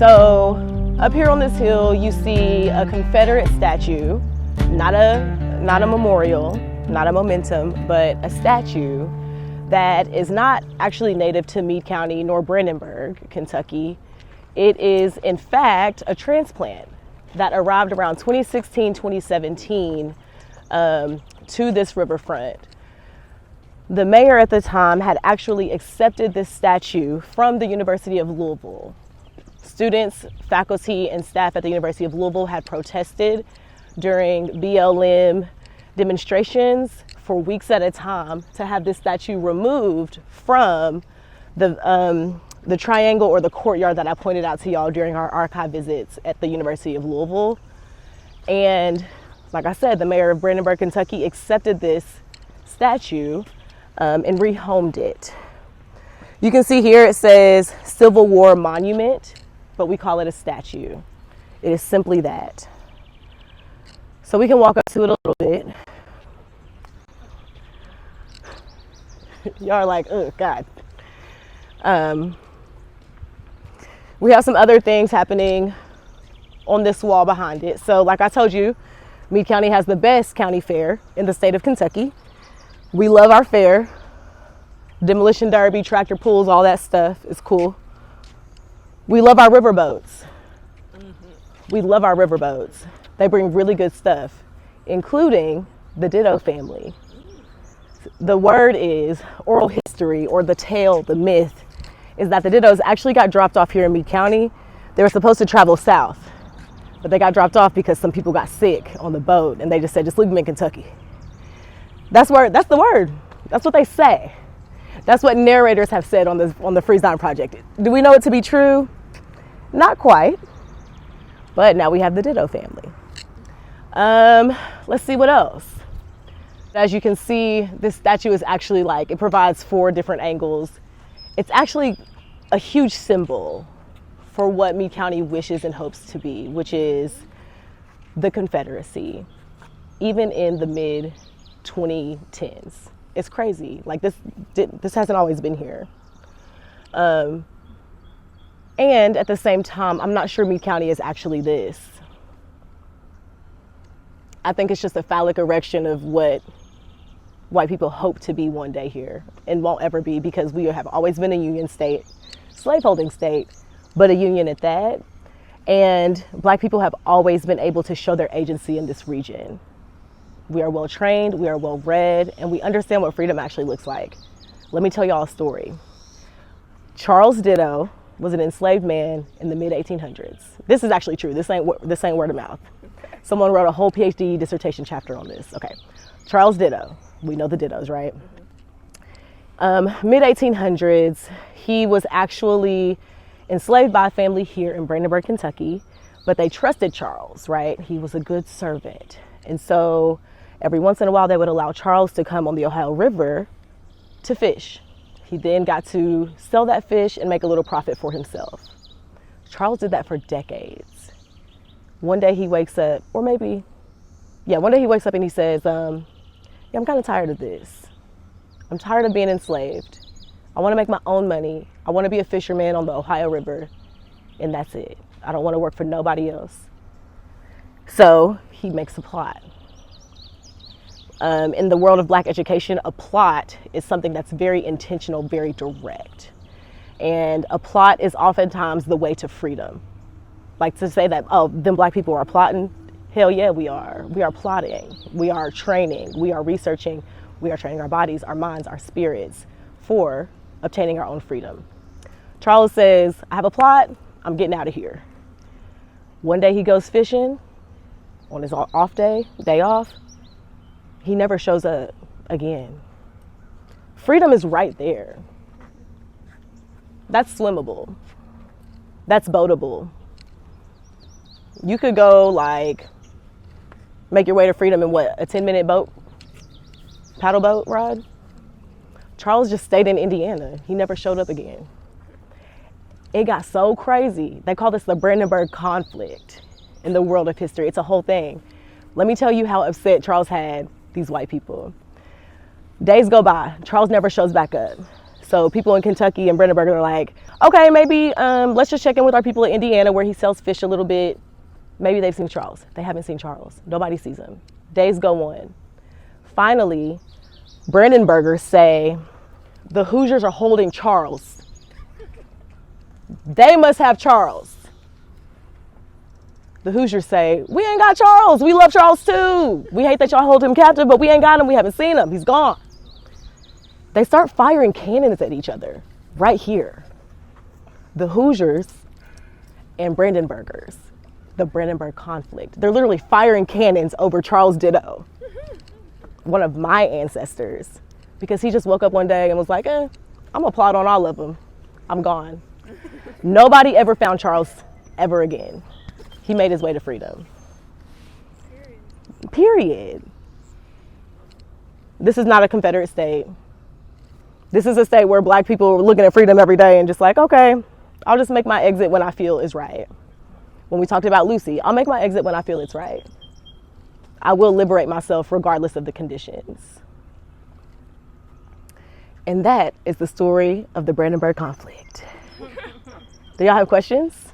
So up here on this hill, you see a Confederate statue, not a memorial, not a momentum, but a statue that is not actually native to Meade County nor Brandenburg, Kentucky. It is, in fact, a transplant that arrived around 2016, 2017 to this riverfront. The mayor at the time had actually accepted this statue from the University of Louisville. Students, faculty, and staff at the University of Louisville had protested during BLM demonstrations for weeks at a time to have this statue removed from the triangle or the courtyard that I pointed out to y'all during our archive visits at the University of Louisville. And like I said, the mayor of Brandenburg, Kentucky accepted this statue and rehomed it. You can see here it says Civil War Monument, but we call it a statue. It is simply that. So we can walk up to it a little bit. Y'all are like, oh God. We have some other things happening on this wall behind it. So like I told you, Meade County has the best county fair in the state of Kentucky. We love our fair. Demolition derby, tractor pulls, all that stuff is cool. We love our riverboats. We love our riverboats. They bring really good stuff, including the Ditto family. The word is oral history, or the tale, the myth, is that the Dittos actually got dropped off here in Meade County. They were supposed to travel south, but they got dropped off because some people got sick on the boat, and they just said, just leave them in Kentucky. That's the word. That's what they say. That's what narrators have said on the Freeze Down Project. Do we know it to be true? Not quite, but now we have the Ditto family. Let's see what else. As you can see, this statue is actually it provides 4 different angles. It's actually a huge symbol for what Meade County wishes and hopes to be, which is the Confederacy, even in the mid-2010s. It's crazy. This hasn't always been here. And at the same time, I'm not sure Meade County is actually this. I think it's just a phallic erection of what white people hope to be one day here and won't ever be, because we have always been a union state, slaveholding state, but a union at that. And Black people have always been able to show their agency in this region. We are well trained, we are well read, and we understand what freedom actually looks like. Let me tell y'all a story. Charles Ditto was an enslaved man in the mid-1800s. This is actually true. This ain't word of mouth. Okay. Someone wrote a whole PhD dissertation chapter on this. Okay. Charles Ditto. We know the Dittos, right? Mid-1800s, he was actually enslaved by a family here in Brandenburg, Kentucky, but they trusted Charles, right? He was a good servant. And so every once in a while, they would allow Charles to come on the Ohio River to fish. He then got to sell that fish and make a little profit for himself. Charles did that for decades. One day he wakes up, one day he wakes up and he says, I'm kind of tired of this. I'm tired of being enslaved. I want to make my own money. I want to be a fisherman on the Ohio River, and that's it. I don't want to work for nobody else. So he makes a plot. In the world of Black education, a plot is something that's very intentional, very direct. And a plot is oftentimes the way to freedom. Like to say that, oh, them Black people are plotting. Hell yeah, we are. We are plotting. We are training. We are researching. We are training our bodies, our minds, our spirits for obtaining our own freedom. Charles says, I have a plot. I'm getting out of here. One day he goes fishing on his day off. He never shows up again. Freedom is right there. That's swimmable. That's boatable. You could go make your way to freedom in a 10-minute paddle boat ride? Charles just stayed in Indiana. He never showed up again. It got so crazy. They call this the Brandenburg conflict in the world of history. It's a whole thing. Let me tell you how upset Charles had these white people. Days go by. Charles never shows back up. So people in Kentucky and Brandenburg are like, okay, maybe let's just check in with our people in Indiana where he sells fish a little bit. Maybe they've seen Charles. They haven't seen Charles. Nobody sees him. Days go on. Finally, Brandenburgers say, the Hoosiers are holding Charles. They must have Charles. The Hoosiers say, we ain't got Charles. We love Charles too. We hate that y'all hold him captive, but we ain't got him. We haven't seen him. He's gone. They start firing cannons at each other right here. The Hoosiers and Brandenburgers, the Brandenburg conflict. They're literally firing cannons over Charles Ditto, one of my ancestors, because he just woke up one day and was like, I'm gonna plot on all of them. I'm gone. Nobody ever found Charles ever again. He made his way to freedom. Period. This is not a Confederate state. This is a state where black people are looking at freedom every day and just like, okay, I'll just make my exit when I feel is right. When we talked about Lucy, I'll make my exit when I feel it's right. I will liberate myself regardless of the conditions. And that is the story of the Brandenburg conflict. Do y'all have questions?